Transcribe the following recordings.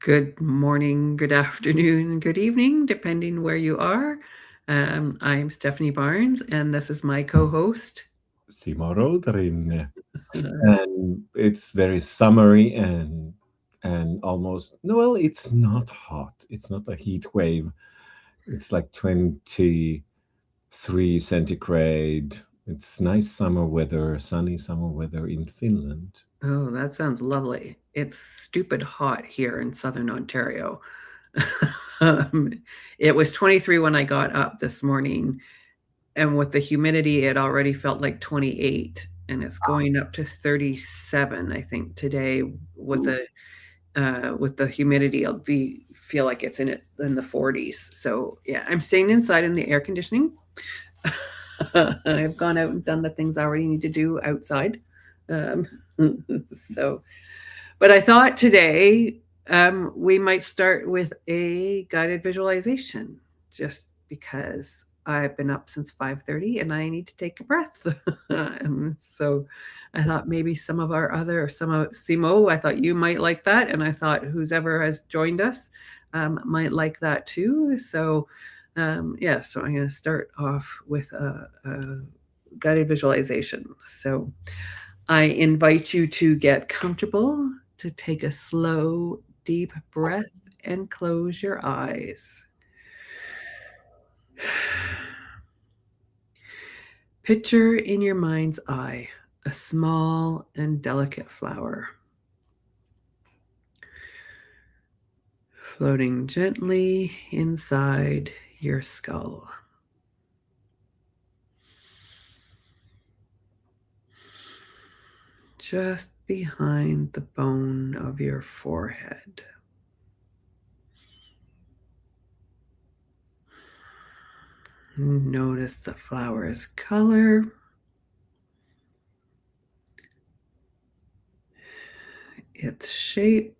Good morning, good afternoon, good evening, depending where you are. I'm Stephanie Barnes, and this is my co-host. Simo Rodrin. And it's very summery and almost no, well, it's not hot. It's not a heat wave. It's like 23 centigrade. It's nice summer weather, sunny summer weather in Finland. Oh, that sounds lovely. It's stupid hot here in Southern Ontario. Um, it was 23 when I got up this morning, and with the humidity, it already felt like 28, and it's going up to 37, I think, today with the humidity. I'll be feel like it's in the 40s. So yeah, I'm staying inside in the air conditioning. I've gone out and done the things I already need to do outside. Um, so, but I thought today we might start with a guided visualization, just because I've been up since 5:30 and I need to take a breath. And so I thought maybe some of Simo, I thought you might like that, and I thought whoever has joined us might like that too. So yeah, so I'm going to start off with a guided visualization. So I invite you to get comfortable, to take a slow, deep breath, and close your eyes. Picture in your mind's eye a small and delicate flower floating gently inside your skull. Just behind the bone of your forehead. Notice the flower's color, its shape,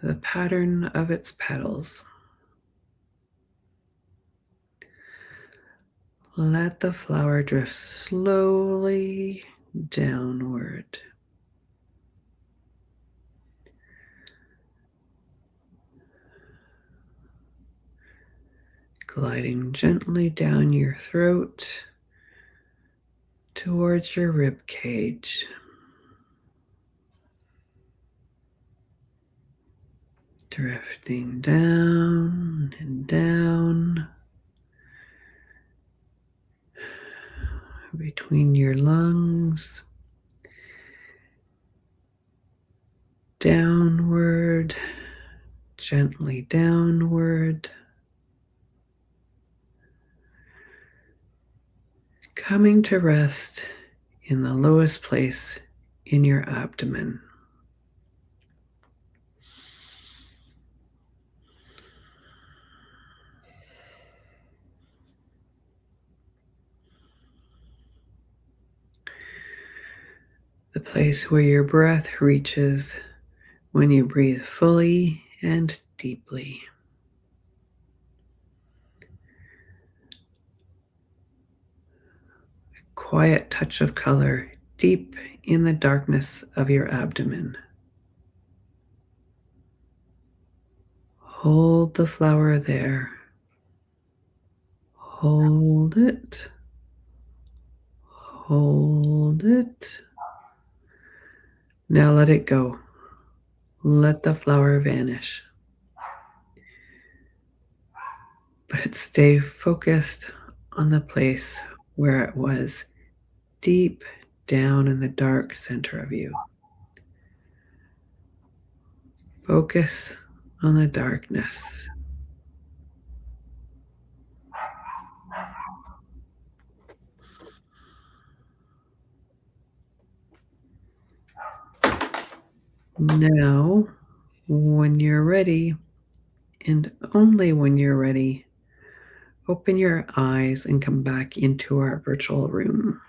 the pattern of its petals. Let the flower drift slowly downward. Gliding gently down your throat towards your rib cage. Drifting down and down between your lungs, downward, gently downward, coming to rest in the lowest place in your abdomen. The place where your breath reaches when you breathe fully and deeply. A quiet touch of color deep in the darkness of your abdomen. Hold the flower there. Hold it. Hold it. Now let it go. Let the flower vanish. But stay focused on the place where it was, deep down in the dark center of you. Focus on the darkness. Now, when you're ready, and only when you're ready, open your eyes and come back into our virtual room.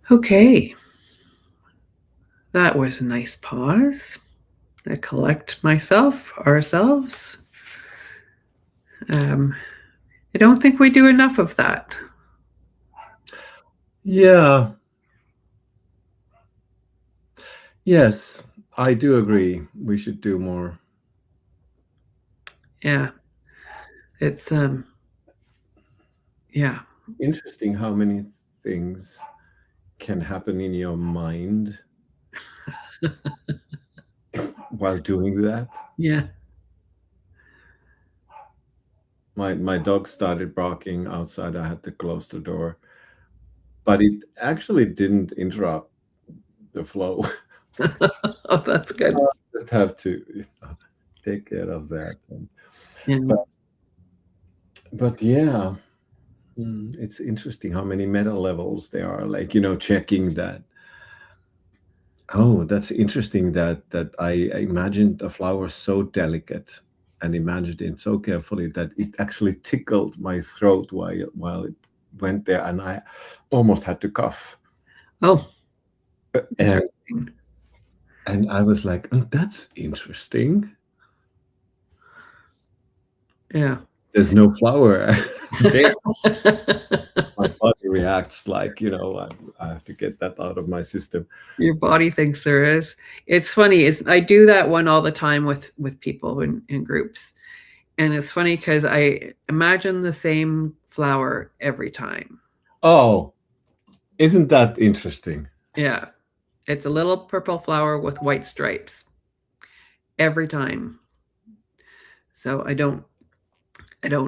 Okay, that was a nice pause. I collect myself, ourselves. I don't think we do enough of that. Yeah. Yes, I do agree. We should do more. Yeah, it's yeah. Interesting how many things can happen in your mind while doing that. Yeah. My dog started barking outside. I had to close the door, but it actually didn't interrupt the flow. Oh, that's good. Just have to take care of that. Yeah. But yeah, it's interesting how many meta levels there are. Like, checking that. Oh, that's interesting that I imagined a flower so delicate and imagined it so carefully that it actually tickled my throat while it went there, and I almost had to cough. Oh, And interesting. I was like, "Oh, that's interesting. Yeah. There's no flower there." My body reacts like, I have to get that out of my system. Your body thinks there is. It's funny. Is I do that one all the time with people in groups, and it's funny because I imagine the same flower every time. Oh, isn't that interesting? Yeah, it's a little purple flower with white stripes every time. So I don't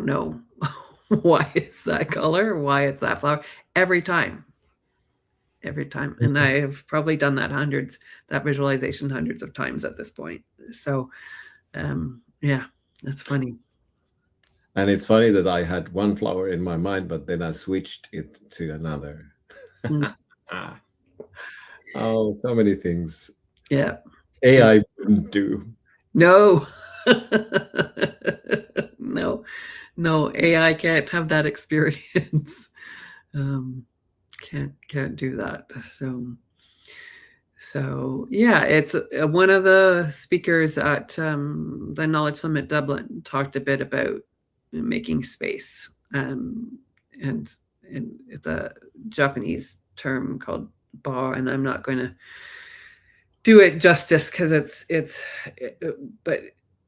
know why it's that color, why it's that flower every time. Every time. And I have probably done that visualization hundreds of times at this point. So yeah, that's funny. And it's funny that I had one flower in my mind, but then I switched it to another. Mm, Ah. Oh, so many things yeah. Yeah. AI wouldn't do. No. No. No, AI can't have that experience. Um, can't do that. So yeah, it's one of the speakers at the Knowledge Summit Dublin talked a bit about making space, and it's a Japanese term called ba, and I'm not going to do it justice because but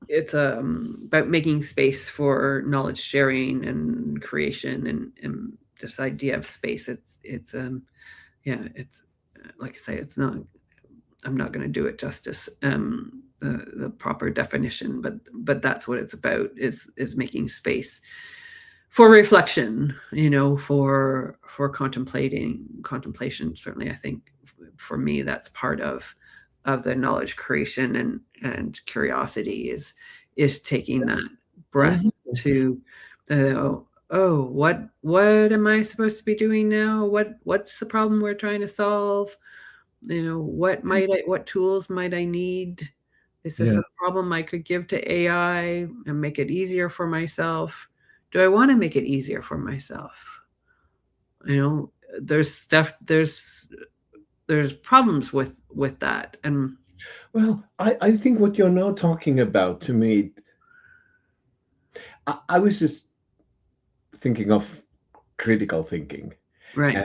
it's about making space for knowledge sharing and creation and this idea of space. It's yeah, it's like I say, it's not. I'm not going to do it justice. The proper definition, but that's what it's about is making space for reflection, for contemplation. Certainly, I think for me that's part of the knowledge creation and curiosity is taking that breath Mhm. to the what am I supposed to be doing now? What's the problem we're trying to solve? What tools might I need? Is this Yeah. a problem I could give to AI and make it easier for myself? Do I want to make it easier for myself? You know, there's stuff there's problems with that. And Well, I think what you're now talking about to me, I was just thinking of critical thinking. right.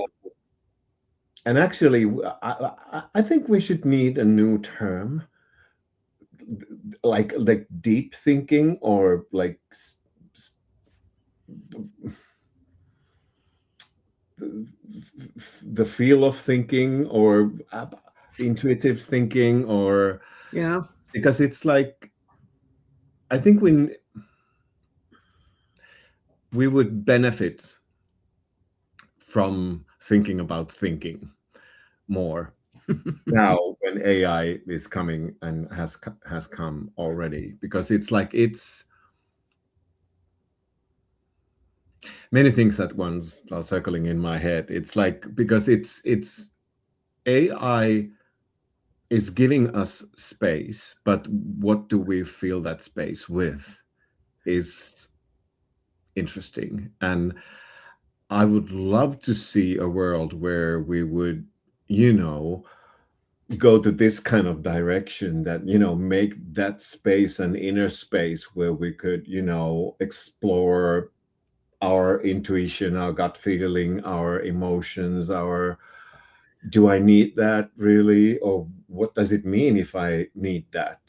And, actually, I think we should need a new term, like deep thinking, or like the feel of thinking, or intuitive thinking, or Yeah. because it's like, I think we would benefit from thinking about thinking more now when AI is coming and has come already, because it's like it's many things at once are circling in my head. It's like, because it's AI is giving us space, but what do we fill that space with is interesting. And I would love to see a world where we would, you know, go to this kind of direction, that, make that space an inner space where we could, explore our intuition, our gut feeling, our emotions, our do I need that really? Or what does it mean if I need that?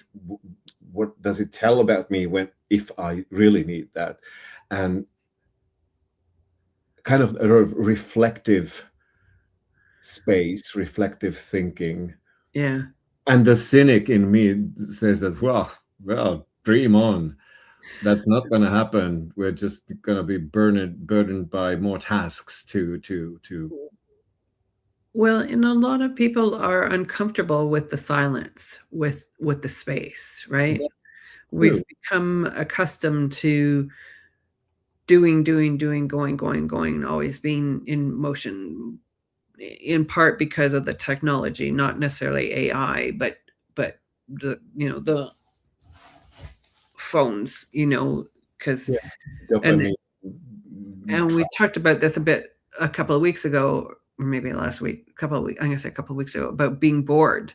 What does it tell about me when if I really need that? And kind of a reflective space, reflective thinking. Yeah. And the cynic in me says that, well, dream on. That's not going to happen. We're just going to be burdened by more tasks to. Well, and a lot of people are uncomfortable with the silence, with the space, right? That's We've true. become accustomed to doing, going, and always being in motion, in part because of the technology, not necessarily AI, but the phones, because Yeah, and dopamine. and we talked about this a bit a couple of weeks ago, or maybe last week, a couple of weeks, I'm gonna say a couple of weeks ago, about being bored,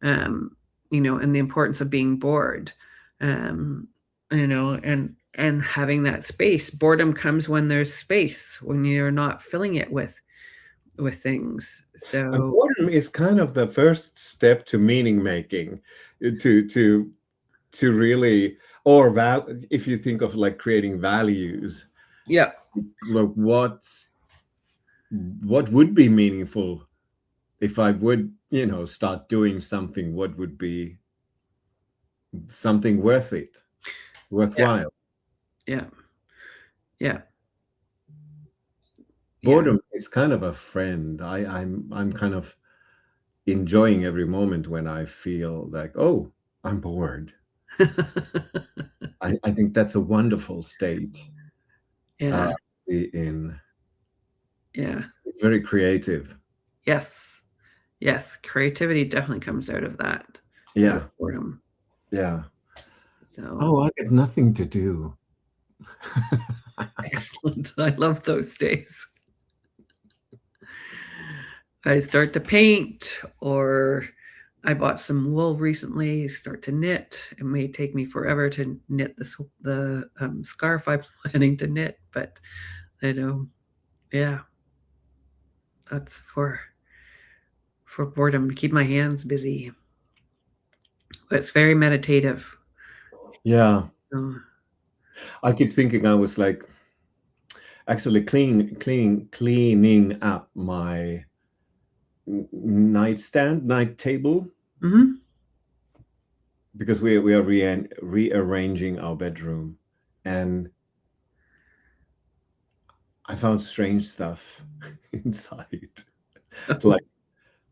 um, and the importance of being bored, um, and having that space. Boredom comes when there's space, when you're not filling it with things. And So boredom is kind of the first step to meaning making, to really, or if you think of like creating values, yeah, like what would be meaningful if I would, start doing something, what would be something worth it, yeah, worthwhile? yeah, yeah, yeah. Boredom is kind of a friend. I'm kind of enjoying every moment when I feel like, oh, I'm bored. I think that's a wonderful state uh, Yeah, to be in. yeah, It's very creative. yes, yes. Creativity definitely comes out of that with Yeah, boredom. yeah. So Oh, I got nothing to do. excellent. I love those days. I start to paint, or I bought some wool recently, start to knit. It may take me forever to knit the scarf I'm planning to knit, but I know, yeah, that's for boredom, to keep my hands busy. But it's very meditative. Yeah, So, I keep thinking I was like actually cleaning up my nightstand, night table, mhm. because we are rearranging our bedroom, and I found strange stuff inside,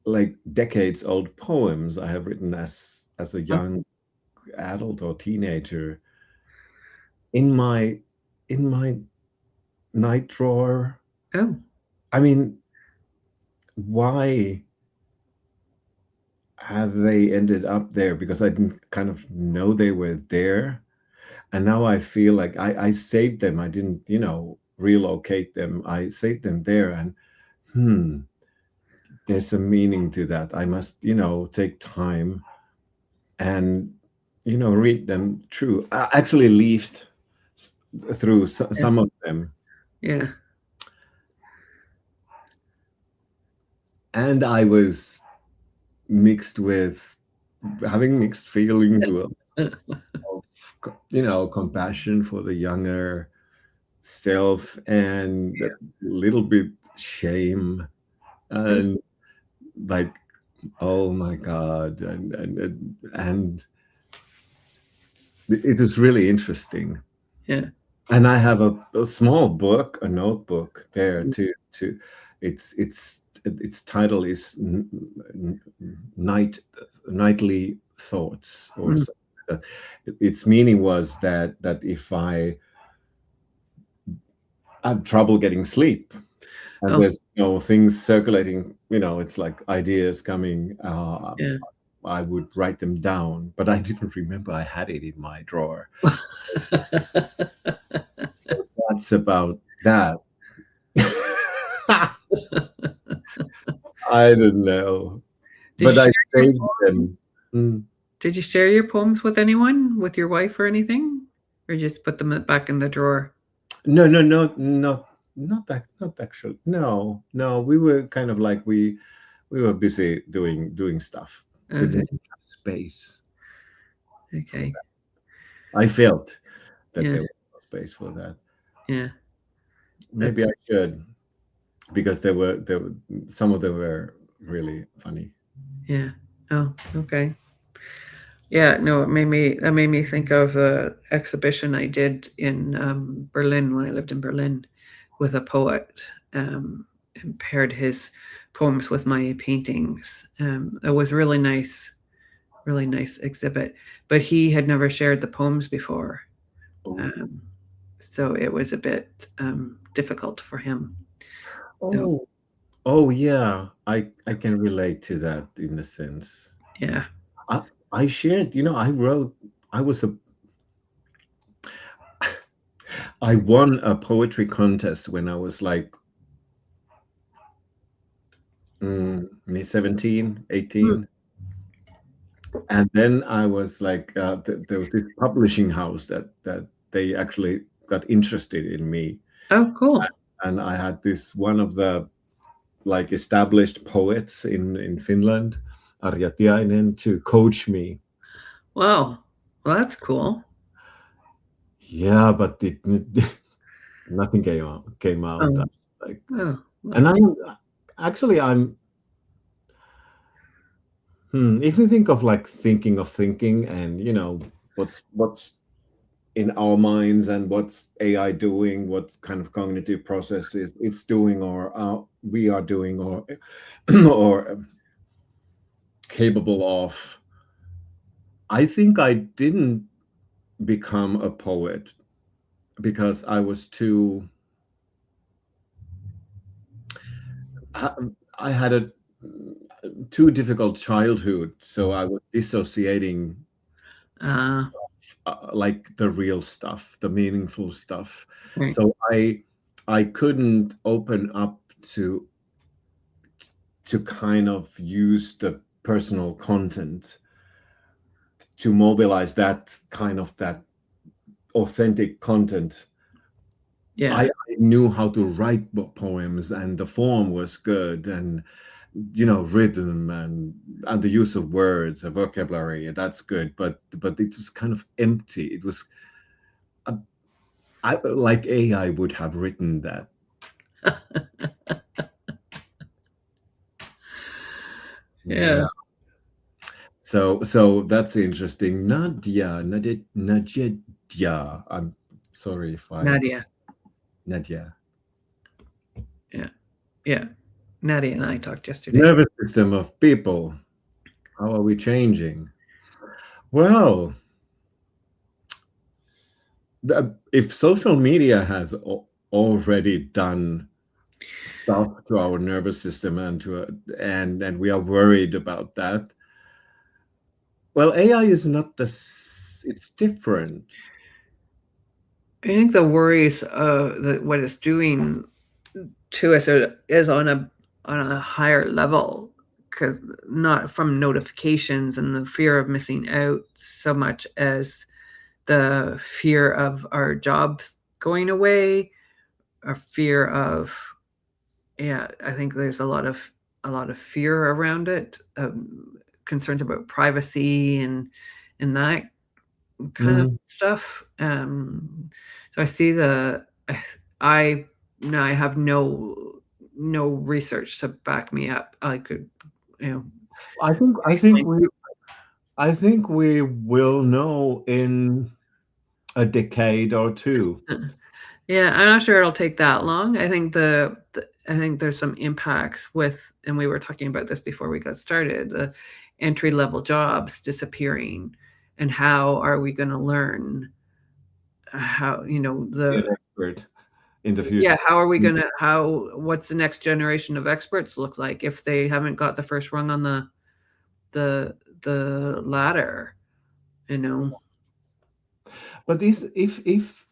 like decades old poems I have written as a young adult or teenager in my night drawer. Oh, I mean, why have they ended up there? Because I didn't kind of know they were there. And now I feel like I saved them. I didn't, relocate them. I saved them there. And there's a meaning to that. I must, take time and, read them through. I actually leafed through yeah, some of them. yeah. And I was mixed with having mixed feelings of compassion for the younger self and a little bit shame and like, oh my god, and it is really interesting. Yeah. And I have a small book, a notebook there to its title is nightly thoughts or Mm. something like that. Its meaning was that if I have trouble getting sleep and Oh, there's things circulating, it's like ideas coming, yeah. I would write them down, but I didn't remember I had it in my drawer. So that's about that. I don't know, Did you but I share your saved poems? them. Mm. Did you share your poems with anyone, with your wife or anything? Or just put them back in the drawer? No, no, no, not actually. No, no. We were kind of like we were busy doing stuff. We Okay. didn't have space for Okay. that. I felt that Yeah. there was no space for that. Yeah. Maybe I That's should, because there were some of them were really funny. yeah. Oh, okay. Yeah, no, that made me think of a exhibition I did in Berlin when I lived in Berlin with a poet, um, and paired his poems with my paintings. It was really nice exhibit. But he had never shared the poems before, Oh, um, so it was a bit difficult for him. So oh, oh, yeah. I can relate to that in a sense. yeah. I I shared. I wrote. I was a. I won a poetry contest when I was like 17, Hmm. 18. And then I was like, there was this publishing house that they actually got interested in me, Oh, cool. and I had this one of the like established poets in Finland, Arja Tiainen, to coach me. Wow. Well, that's cool. Yeah, but nothing came out. Um, Like, oh, and I'm if you think of like thinking of thinking, and what's in our minds and what's AI doing, what kind of cognitive processes it's doing, or we are doing, or or capable of. I think I didn't become a poet because I, I had a too difficult childhood, so I was dissociating uh, like the real stuff, the meaningful stuff. right. So I couldn't open up to kind of use the personal content to mobilize that authentic content. Yeah. I knew how to write poems, and the form was good, and rhythm and the use of words, a vocabulary, that's good, but it was kind of empty. It was like AI would have written that. Yeah. Yeah. So that's interesting. Nadia. I'm sorry if I Nadia. Nadia. Yeah. Yeah. Nadia and I talked yesterday. Nervous system of people. How are we changing? Well, if social media has already done stuff to our nervous system and we are worried about that, well, AI is not it's different. I think the worries that what it's doing to us is on a higher level, because not from notifications and the fear of missing out so much as the fear of our jobs going away, or fear of yeah. I think there's a lot of fear around it, concerns about privacy and that kind of Mm. stuff. So I see I now I have no research to back me up. I could, you know, I think I think we I think we will know in a decade or two. yeah, I'm not sure it'll take that long. I think I think there's some impacts with, and we were talking about this before we got started, the entry level jobs disappearing, and how are we going to learn how Be an the expert in the future. yeah, how are we gonna how what's the next generation of experts look like if they haven't got the first rung on the ladder, you know? But if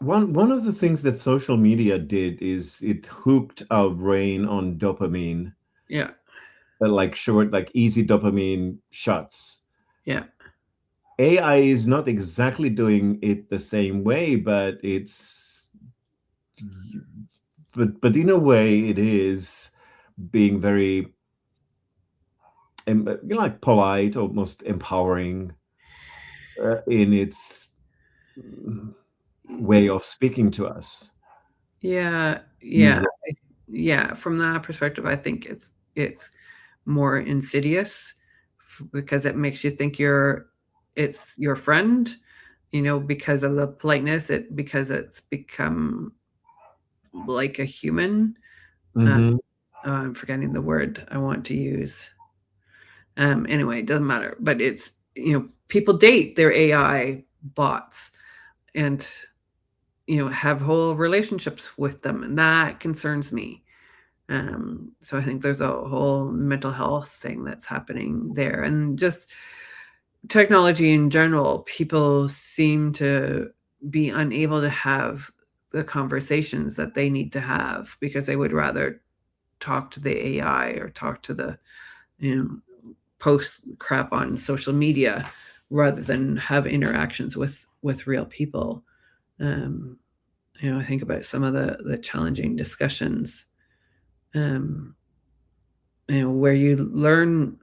one of the things that social media did is it hooked our brain on dopamine, Yeah, like short, like easy dopamine shots. yeah, AI is not exactly doing it the same way, but it's but in a way it is being very like polite, almost empowering in its way of speaking to us Yeah, yeah, usually. yeah. From that perspective, I think it's more insidious because it makes you think it's your friend, because of the politeness, because it's become like a human. Uh, Hmm. I'm forgetting the word I want to use. Anyway, it doesn't matter. But it's people date their AI bots and have whole relationships with them, and that concerns me. So I think there's a whole mental health thing that's happening there, and just technology in general. People seem to be unable to have the conversations that they need to have because they would rather talk to the AI or talk to the you know post crap on social media rather than have interactions with real people. Um, I think about some of the challenging discussions, um, where you learn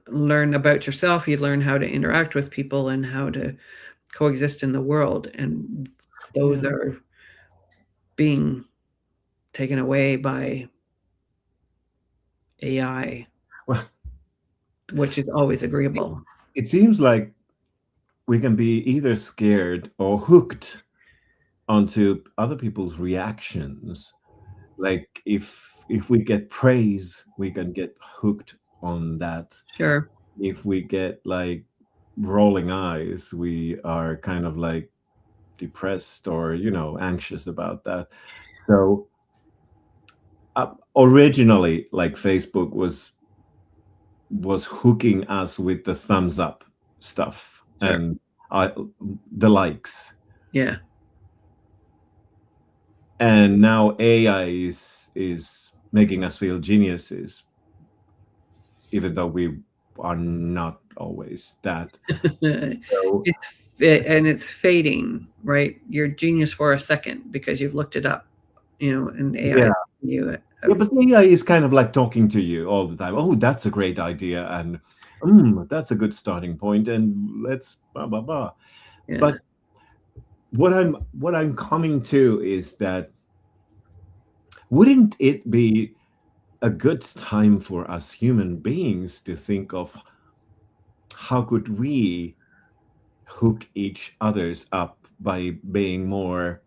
about yourself, you learn how to interact with people and how to coexist in the world, and those Yeah. are being taken away by AI, Well, which is always agreeable. it seems like we can be either scared or hooked onto other people's reactions. Like if we get praise, we can get hooked on that. Sure. If we get like rolling eyes, we are kind of like depressed or anxious about that. So originally, like Facebook was hooking us with the thumbs up stuff Sure. and I, the likes, Yeah. and now AI is making us feel geniuses, even though we are not always that. So It's fading, right? You're genius for a second because you've looked it up, and AI yeah, is giving you yeah, but AI is kind of like talking to you all the time. Oh, that's a great idea, and that's a good starting point, and let's blah blah blah. yeah. But what I'm coming to is that wouldn't it be a good time for us human beings to think of how could we hook each others up by being more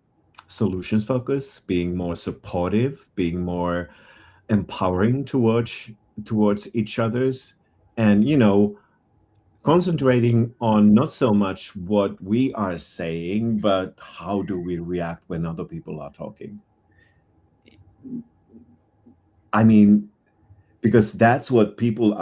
solutions focused, being more supportive, being more empowering towards each others, and concentrating on not so much what we are saying, but how do we react when other people are talking. I mean, because that's why people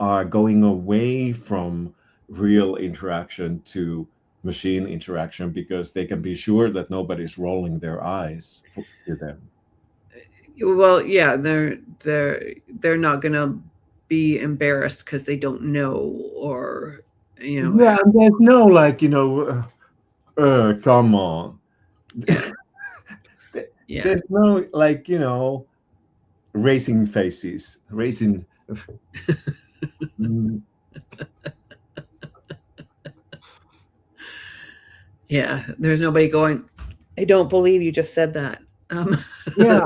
are going away from real interaction to machine interaction, because they can be sure that nobody's rolling their eyes to them. Well, yeah, they're not gonna be embarrassed because they don't know, or Yeah, and there's no like, come on. yeah, There's no like, racing faces, racing. Mm, yeah. There's nobody going, I don't believe you just said that. yeah,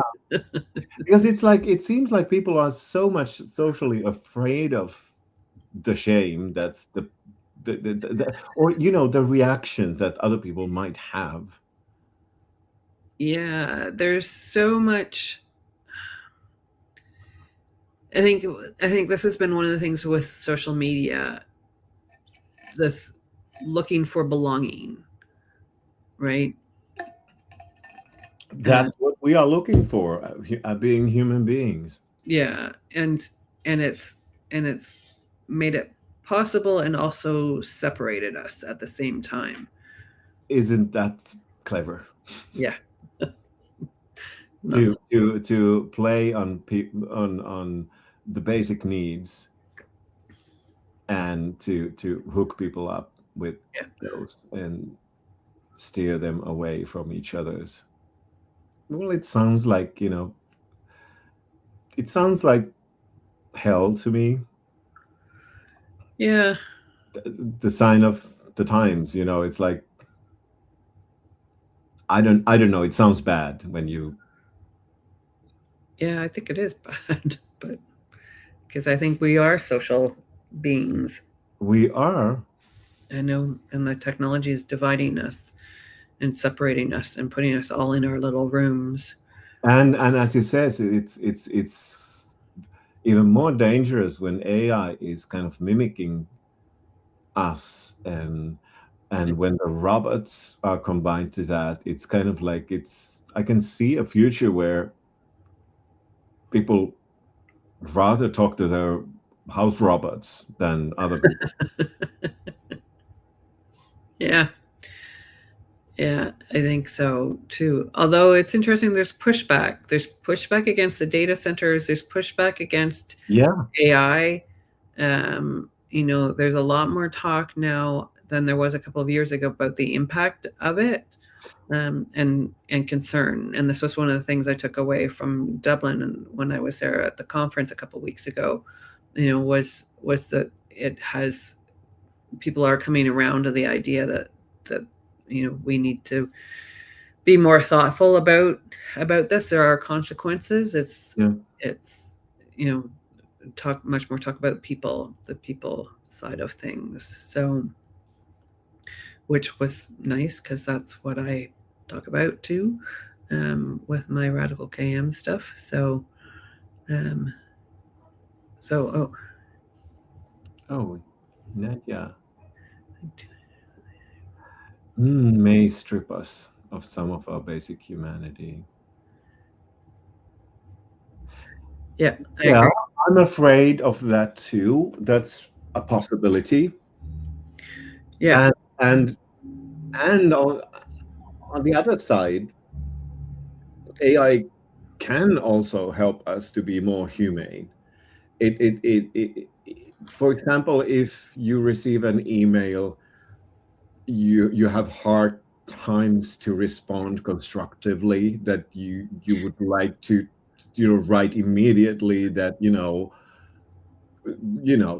because it's like it seems like people are so much socially afraid of the shame that's or the reactions that other people might have. Yeah, there's so much. I think I think this has been one of the things with social media, this looking for belonging, right? Uh, That's what we are looking for, being human beings. yeah, and it's made it possible and also separated us at the same time. Isn't that clever? Yeah, not To play on on the basic needs, and to hook people up with yeah. those and steer them away from each other's. well, it sounds like, it sounds like hell to me. Yeah, The sign of the times, it's like, I don't know, it sounds bad when you. yeah, I think it is bad, but because I think we are social beings, We are. I know, and the technology is dividing us and separating us and putting us all in our little rooms. And as you says, it's even more dangerous when AI is kind of mimicking us, and when the robots are combined to that, it's kind of like, I can see a future where people rather talk to their house robots than other people. Yeah, yeah, I think so too. Although it's interesting, there's pushback. There's pushback against the data centers. There's pushback against Yeah, AI. There's a lot more talk now than there was a couple of years ago about the impact of it, and concern. And this was one of the things I took away from Dublin and when I was there at the conference a couple of weeks ago. Was that it has people are coming around to the idea that we need to be more thoughtful about this. There are consequences. yeah. It's you know talk about the people side of things. So, which was nice because that's what I talk about too, with my radical KM stuff. Um, oh, Oh, Nadia. May strip us of some of our basic humanity. yeah, I Yeah, agree. I'm afraid of that too. That's a possibility. Yeah, And on the other side, AI can also help us to be more humane. For example, if you receive an email, you have hard times to respond constructively, that you would like to write immediately, that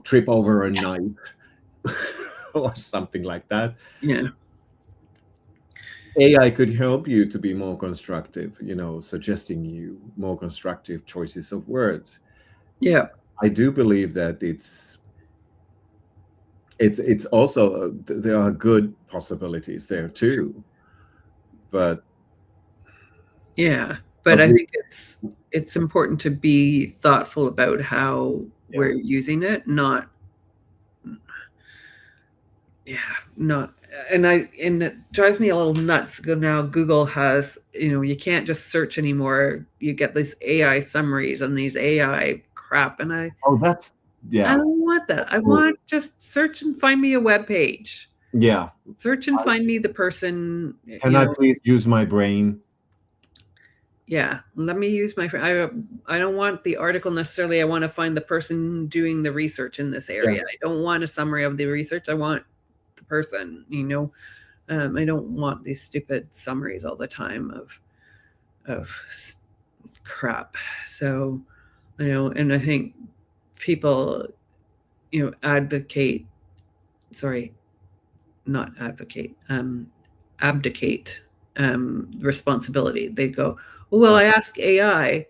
trip over a knife or something like that. yeah, AI could help you to be more constructive, suggesting you more constructive choices of words. yeah, I do believe that it's also, there are good possibilities there too, but yeah. But but I we, think it's important to be thoughtful about how yeah, we're using it, not yeah, not and it drives me a little nuts. Now Google has, you can't just search anymore. You get these AI summaries and these AI crap, and oh, that's, I yeah. don't want that. I Oh, want just search and find me a web page. yeah. Search and find me the person, Can I please use my brain? yeah, let me use my I don't want the article necessarily. I want to find the person doing the research in this Yeah. area. I don't want a summary of the research. I want the person, I don't want these stupid summaries all the time of crap. So, and I think people, advocate, sorry, not advocate, abdicate responsibility. They go, oh, well, I asked AI.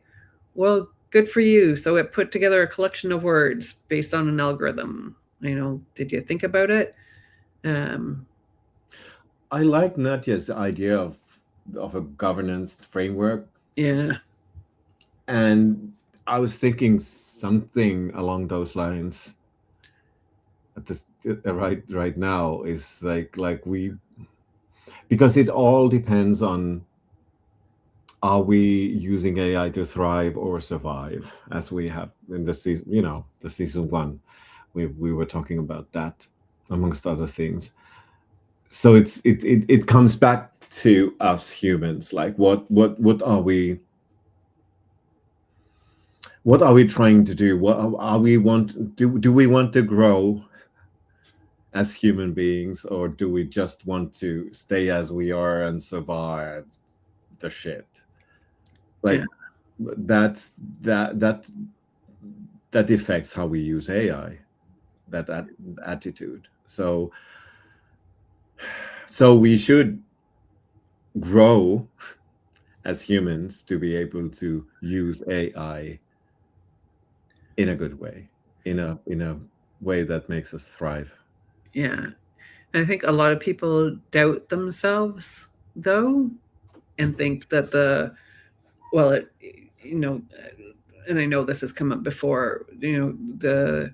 Well, good for you. So it put together a collection of words based on an algorithm. Did you think about it? Um, I like Nadia's idea of a governance framework, yeah, and I was thinking something along those lines at this right now, is like we, because it all depends on, are we using AI to thrive or survive, as we have in the season, the season one, we were talking about that, amongst other things. So it comes back to us humans, like what are we trying to do? What are we want do we want to grow as human beings, or do we just want to stay as we are and survive the shit? Like Yeah. that's that affects how we use AI, that attitude. So we should grow as humans to be able to use AI in a good way, in a way that makes us thrive. Yeah. And I think a lot of people doubt themselves though, and think that well, you know, and I know this has come up before, the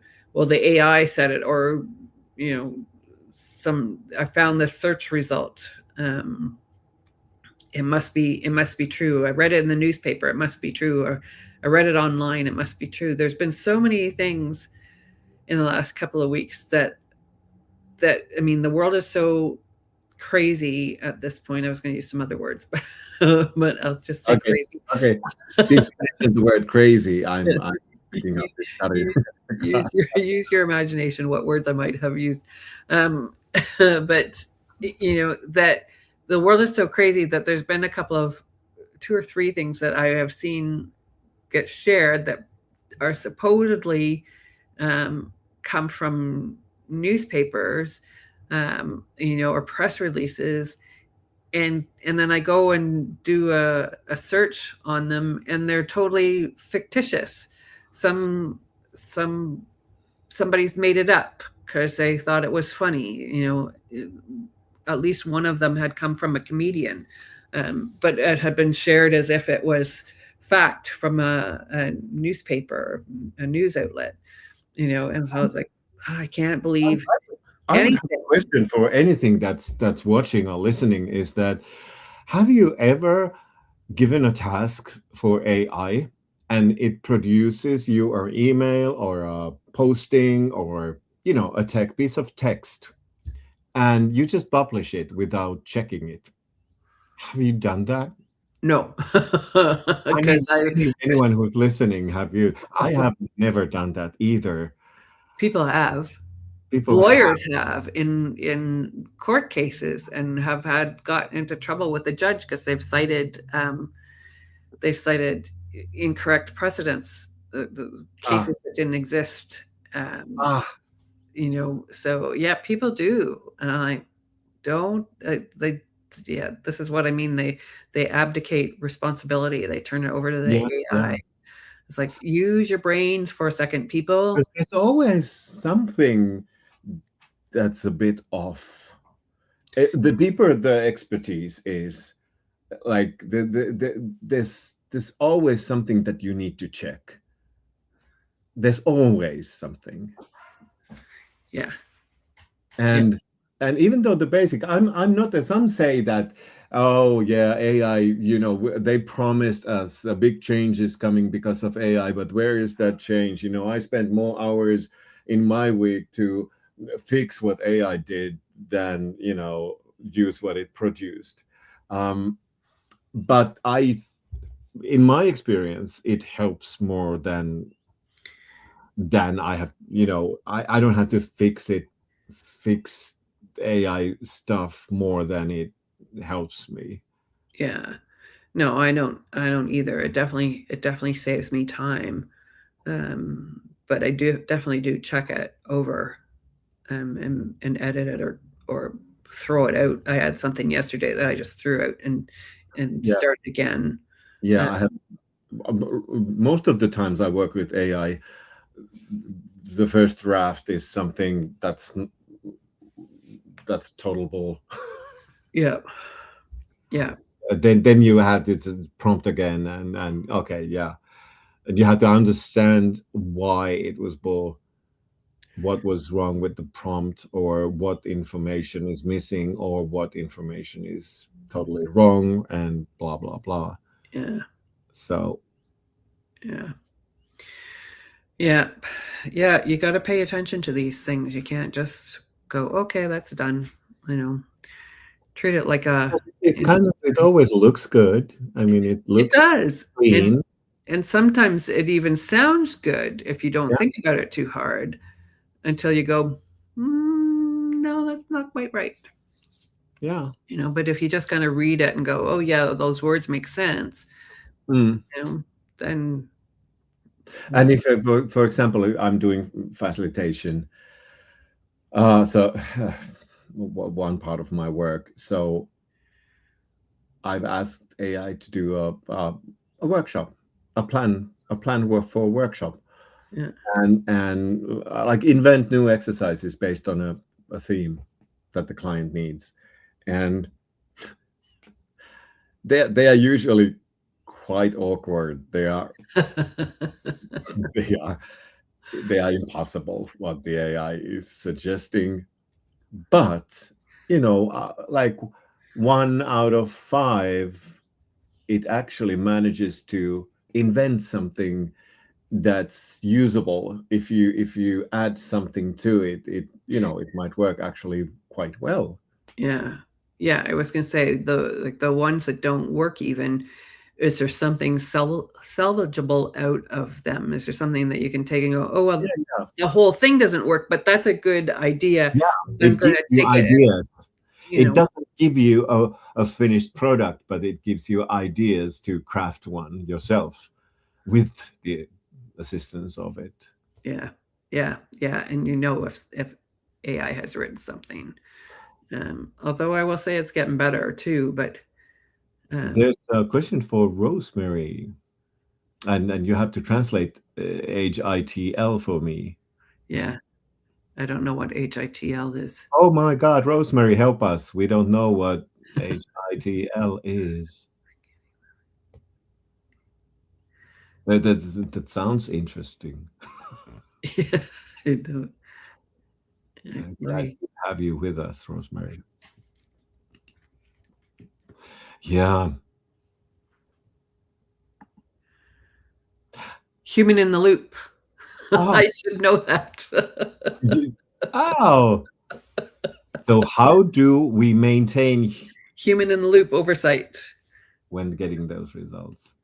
AI said it, or, I found this search result. It must be true. I read it in the newspaper. It must be true. Or I read it online. It must be true. There's been so many things in the last couple of weeks that I mean, the world is so crazy at this point. I was going to use some other words, but I'll just say Okay, crazy. okay. Since you mentioned the word crazy, I'm thinking of this study. Use your imagination. What words I might have used, but that the world is so crazy that there's been a couple of 2 or 3 things that I have seen get shared that are supposedly come from newspapers, or press releases, and then I go and do a search on them, and they're totally fictitious. Somebody's made it up because they thought it was funny. At least one of them had come from a comedian, but it had been shared as if it was fact from a newspaper, a news outlet. And so I was like, I can't believe I would have anything. a question for anything that's watching or listening, is that, have you ever given a task for AI and it produces you an email or a posting or a piece of text, and you just publish it without checking it? Have you done that? No, I mean, because anyone who's listening, have you? I have never done that either. people have. People have. Lawyers have in court cases and have gotten into trouble with the judge because they've cited incorrect precedents, the Ah, cases that didn't exist. ah, So yeah, people do. I don't. They Yeah, this is what I mean. They abdicate responsibility. They turn it over to the yeah, yeah. AI. It's like, use your brains for a second, people. Because there's always something that's a bit off. The deeper the expertise is, like there's always something that you need to check. There's always something. Yeah. And even though the basic, I'm not, some say that, oh yeah, AI, they promised us a big change is coming because of AI, but where is that change? I spent more hours in my week to fix what AI did than use what it produced. But in my experience, it helps more than I have. I don't have to fix AI stuff more than it helps me. Yeah. No, I don't either. It definitely saves me time. But I definitely do check it over, and edit it, or throw it out. I had something yesterday that I just threw out and Yeah, started again. yeah. Uh, I have most of the times I work with AI. The first draft is something that's total bull. yeah. Yeah. Then you had this prompt again, and okay, yeah, and you had to understand why it was bull, what was wrong with the prompt, or what information is missing, or what information is totally wrong, and blah blah blah. Yeah. So Yeah. Yeah. Yeah. You got to pay attention to these things. You can't just go, okay, that's done. Treat it like it's kind of, it always looks good. I mean, it it looks does. clean. And sometimes it even sounds good if you don't Yeah, think about it too hard, until you go, no, that's not quite right. yeah. But if you just kind of read it and go, oh yeah, those words make sense, Mm. Then And if, for example, I'm doing facilitation, so one part of my work, so I've asked AI to do a workshop, a plan work for a workshop, yeah. and like invent new exercises based on a theme that the client needs, and they are usually quite awkward. They are they are they are impossible what the AI is suggesting, but like 1 out of 5, it actually manages to invent something that's usable. If you add something to it, it might work actually quite well. Yeah. Yeah, I was gonna say the ones that don't work even, is there something salvageable out of them? Is there something that you can take and go, "Oh, well, Yeah, the whole thing doesn't work, but that's a good idea. yeah. I'm It gives gonna you take it," ideas. you It know? doesn't give you a finished product, but it gives you ideas to craft one yourself with the assistance of it. Yeah. Yeah, yeah, and if AI has written something. Although I will say it's getting better too, but, There's a question for Rosemary, and you have to translate HITL for me. yeah, I don't know what HITL is. Oh my God, Rosemary, help us. We don't know what HITL is. That sounds interesting. Yeah, I don't. Let Glad me to have you with us, Rosemary. Yeah. human in the loop. Oh, I should know that. oh. So how do we maintain Human in the loop oversight. when getting those results?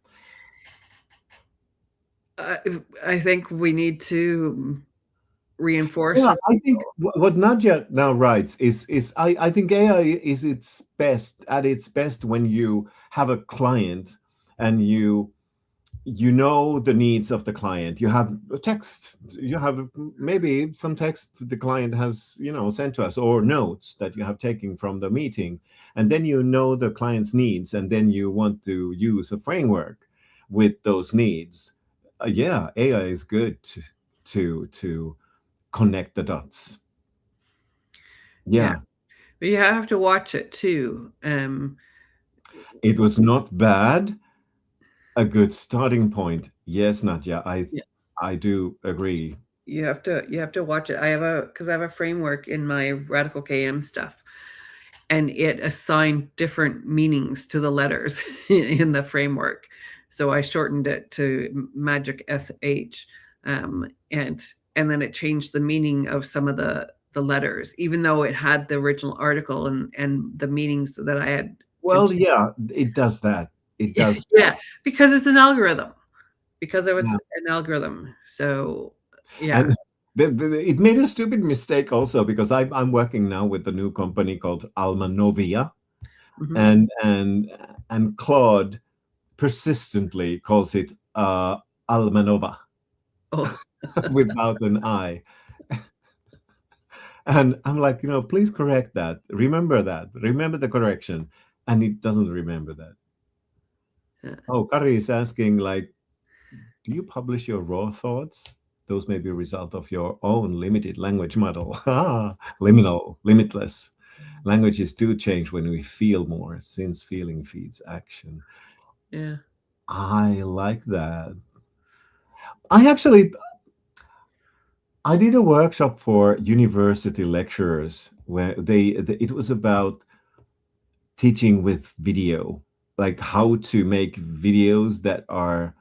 I I think we need to reinforce. Yeah, I think what Nadia now writes is I think AI is its best when you have a client and you know the needs of the client. You have a text, you have maybe some text the client has sent to us, or notes that you have taken from the meeting, and then you know the client's needs, and then you want to use a framework with those needs. Yeah, AI is good to connect the dots. Yeah, Yeah, but you have to watch it too. it was not bad. A good starting point. Yes, Nadia, I Yeah, I do agree. you have to watch it. Because I have a framework in my Radical KM stuff, and it assigned different meanings to the letters in the framework. So I shortened it to Magic SH, and then it changed the meaning of some of the letters, even though it had the original article and the meanings that I had. Well, yeah, it does that. It does that. Yeah, because it's an algorithm. Because it's Yeah. an algorithm. So yeah. And it made a stupid mistake also, because I'm working now with a new company called Alma Novia, Mhm. and Claude persistently calls it Almanova Oh, without an I. And I'm like, please correct that. Remember that. Remember the correction. And it doesn't remember that. yeah. Oh, Kari is asking, like, do you publish your raw thoughts? Those may be a result of your own limited language model. Liminal, limitless. Languages do change when we feel more, since feeling feeds action. Yeah. I like that. I did a workshop for university lecturers where it was about teaching with video, like how to make videos that are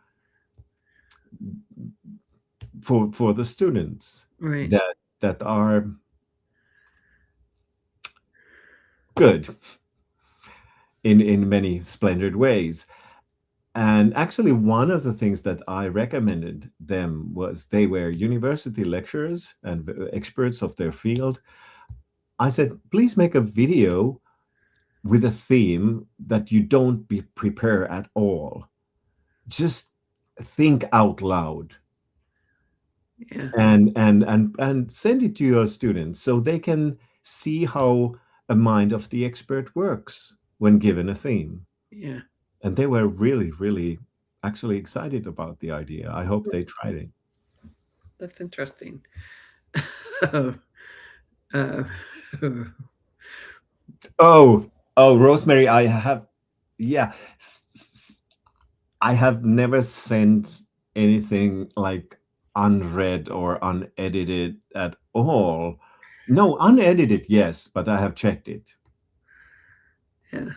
for the students, Right. that are good in many splendid ways. And actually, one of the things that I recommended them was, they were university lecturers and experts of their field. I said, please make a video with a theme that you don't prepare at all. just think out loud Yeah. and send it to your students so they can see how a mind of the expert works when given a theme. Yeah. And they were really, really actually excited about the idea. I hope they tried it. That's interesting. uh, Oh, Rosemary, I have, yeah, I have never sent anything like unread or unedited at all. No, unedited, yes, but I have checked it. yeah.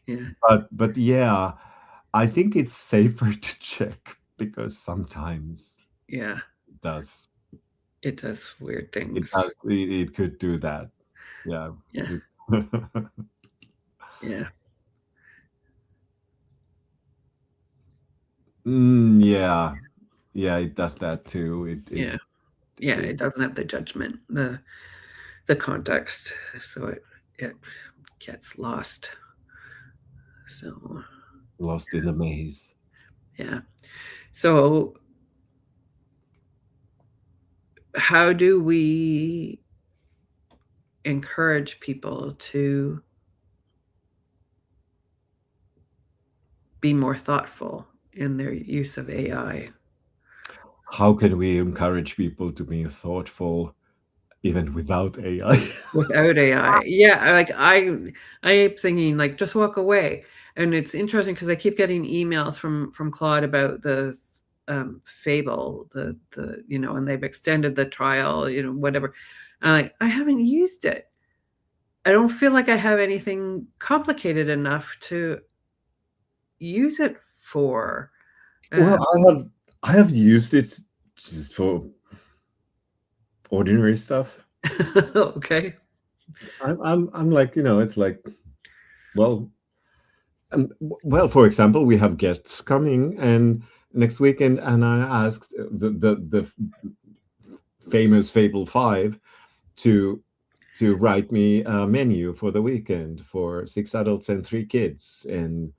Yeah. But yeah, I think it's safer to check because sometimes Yeah. it does It does weird things. it could do that. Yeah. Yeah. It- Yeah. yeah. Yeah, it does that too. Yeah. Yeah. It It doesn't have the judgment, the context. So it gets lost. So lost in the maze. yeah. So how do we encourage people to be more thoughtful in their use of AI? How can we encourage people to be thoughtful even without AI? Without AI. Yeah, like I am thinking like just walk away. And it's interesting because I keep getting emails from Claude about the Fable, the and they've extended the trial, whatever. And I haven't used it. I don't feel like I have anything complicated enough to use it for. Uh, Well, I have used it just for ordinary stuff. okay. I'm like, it's like, well, well, for example, we have guests coming and next weekend, and I asked the famous Fable 5 to write me a menu for the weekend for 6 adults and 3 kids and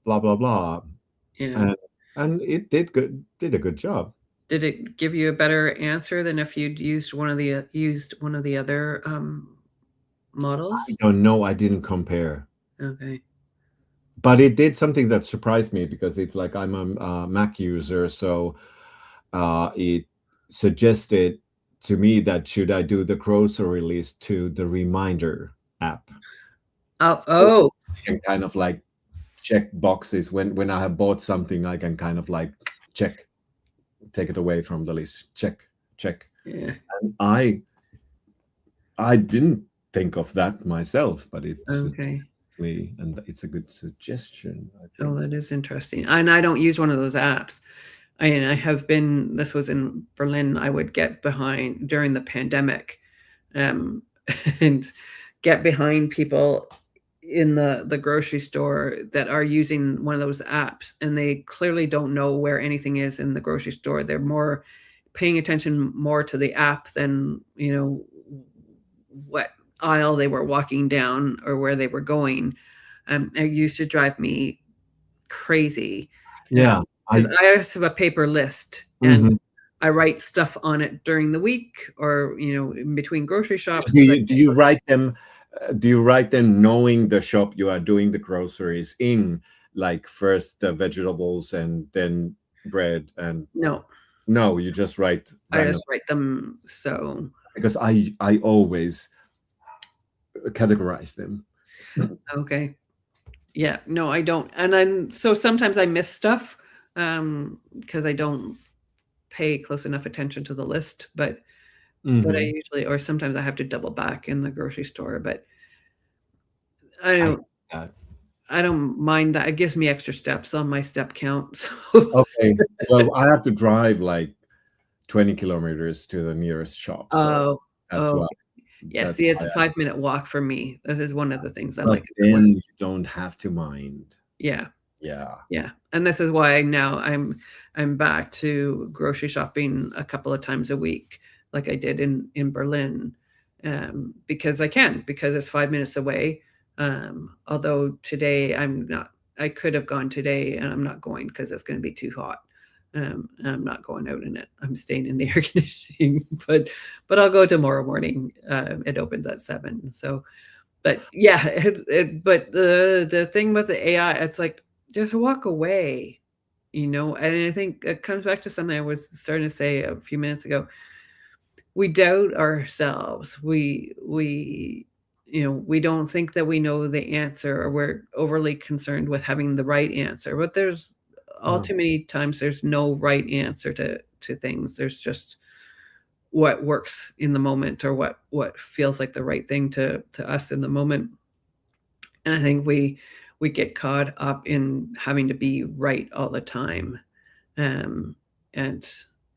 blah blah blah. Yeah. And it did a good job. Did it give you a better answer than if you'd used one of the other models? I don't know, I didn't compare. Okay. But it did something that surprised me because it's like I'm a Mac user, so it suggested to me that should I do the grocery list to the reminder app. Oh, So oh, I can kind of like check boxes when I have bought something. I can kind of like check, take it away from the list. Check, check. yeah. And I didn't think of that myself, but it's Okay. and it's a good suggestion, I Oh, think. that is interesting. And I don't use one of those apps. I have been. This was in Berlin. I would get behind during the pandemic, um, and get behind people in the grocery store that are using one of those apps, and they clearly don't know where anything is in the grocery store. They're more paying attention more to the app than what aisle they were walking down or where they were going. It used to drive me crazy Yeah, because I I always have a paper list and mhm. I write stuff on it during the week or in between grocery shops Do because I you write them? Do you write them knowing the shop you are doing the groceries in, like first the vegetables and then bread and no, no, you just write I random just write them. So because I always categorize them. okay, yeah, no, I don't, and then so sometimes I miss stuff because I don't pay close enough attention to the list, but I Mhm. usually, or sometimes I have to double back in the grocery store, but I I don't uh, I don't mind that. It gives me extra steps on my step count. So, okay. Well, I have to drive like 20 kilometers to the nearest shop, so oh, that's oh, why yeah. that's See, it's why. a 5-minute walk for me. That is one of the things I But like about one. then you don't have to mind. Yeah, Yeah. yeah. And this is why now I'm back to grocery shopping a couple of times a week, like I did in Berlin, because I can because it's 5 minutes away. Although today I'm not. I could have gone today, and I'm not going because it's going to be too hot. And I'm not going out in it. I'm staying in the air conditioning, but I'll go tomorrow morning. It opens at 7. So, but yeah, but the thing with the AI, it's like just walk away, and I think it comes back to something I was starting to say a few minutes ago. We doubt ourselves. We don't think that we know the answer, or we're overly concerned with having the right answer. But there's all Yeah. too many times there's no right answer to things. There's just what works in the moment, or what feels like the right thing to us in the moment. And I think we get caught up in having to be right all the time, um, and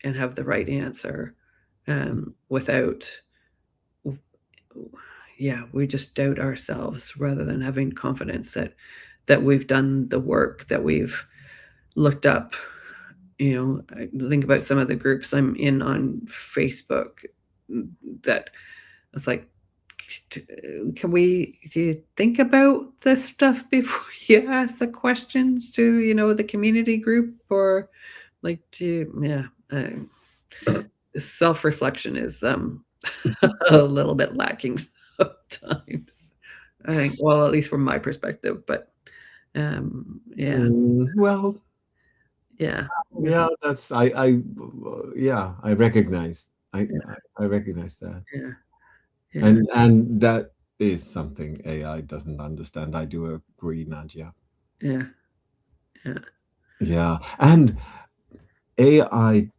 have the right answer, without, yeah, we just doubt ourselves rather than having confidence that we've done the work, that we've looked up. I think about some of the groups I'm in on Facebook, that it's like, do you think about this stuff before you ask the questions to, the community group, or like, yeah, self-reflection is a little bit lacking sometimes. I think, well, at least from my perspective, but yeah, Well, yeah, yeah, that's yeah, I recognize. I, yeah, I I recognize that, yeah, yeah, and that is something AI doesn't understand. I do agree, Nadia. yeah, yeah. Yeah, and AI,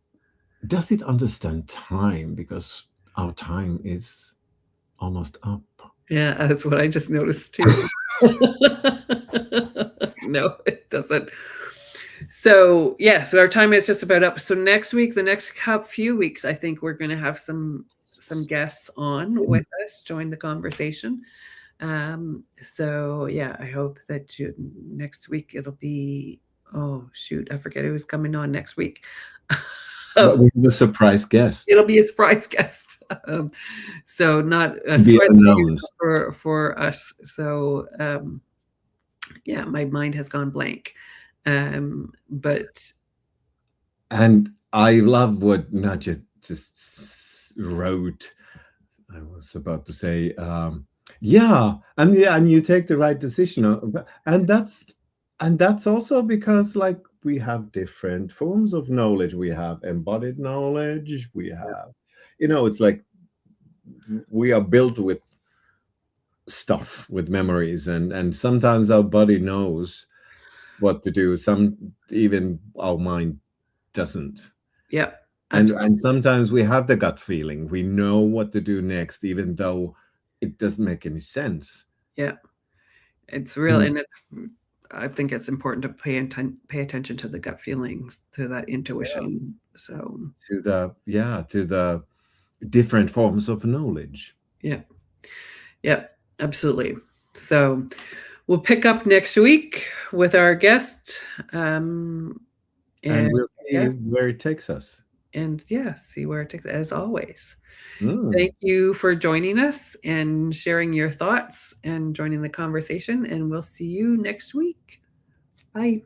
does it understand time? Because our time is almost up. Yeah, that's what I just noticed too. No, it doesn't. So, yeah, so our time is just about up. So next week, the next few weeks, I think we're going to have some guests on with us, join the conversation. So yeah, I hope that next week it'll be, oh shoot, I forget who's coming on next week. But Oh, we have a surprise guest it'll be a surprise guest. So not a to be surprise for you, announced. for us. So yeah, my mind has gone blank. But And I love what Nadia just wrote. I was about to say, yeah, and you take the right decision, and that's also because, like, we have different forms of knowledge. We have embodied knowledge. We have, it's like we are built with stuff, with memories, and sometimes our body knows what to do. Some even our mind doesn't. yeah, And absolutely. sometimes we have the gut feeling. We know what to do next, even though it doesn't make any sense. Yeah, it's real, Mm. and I think it's important to pay attention to the gut feelings, to that Yeah. intuition. So To the different forms of knowledge. yeah, yeah, absolutely. So we'll pick up next week with our guest, and And we'll see yes, where it takes us. and yeah, see where it takes, as always. Mm. Thank you for joining us and sharing your thoughts and joining the conversation, and we'll see you next week. Bye.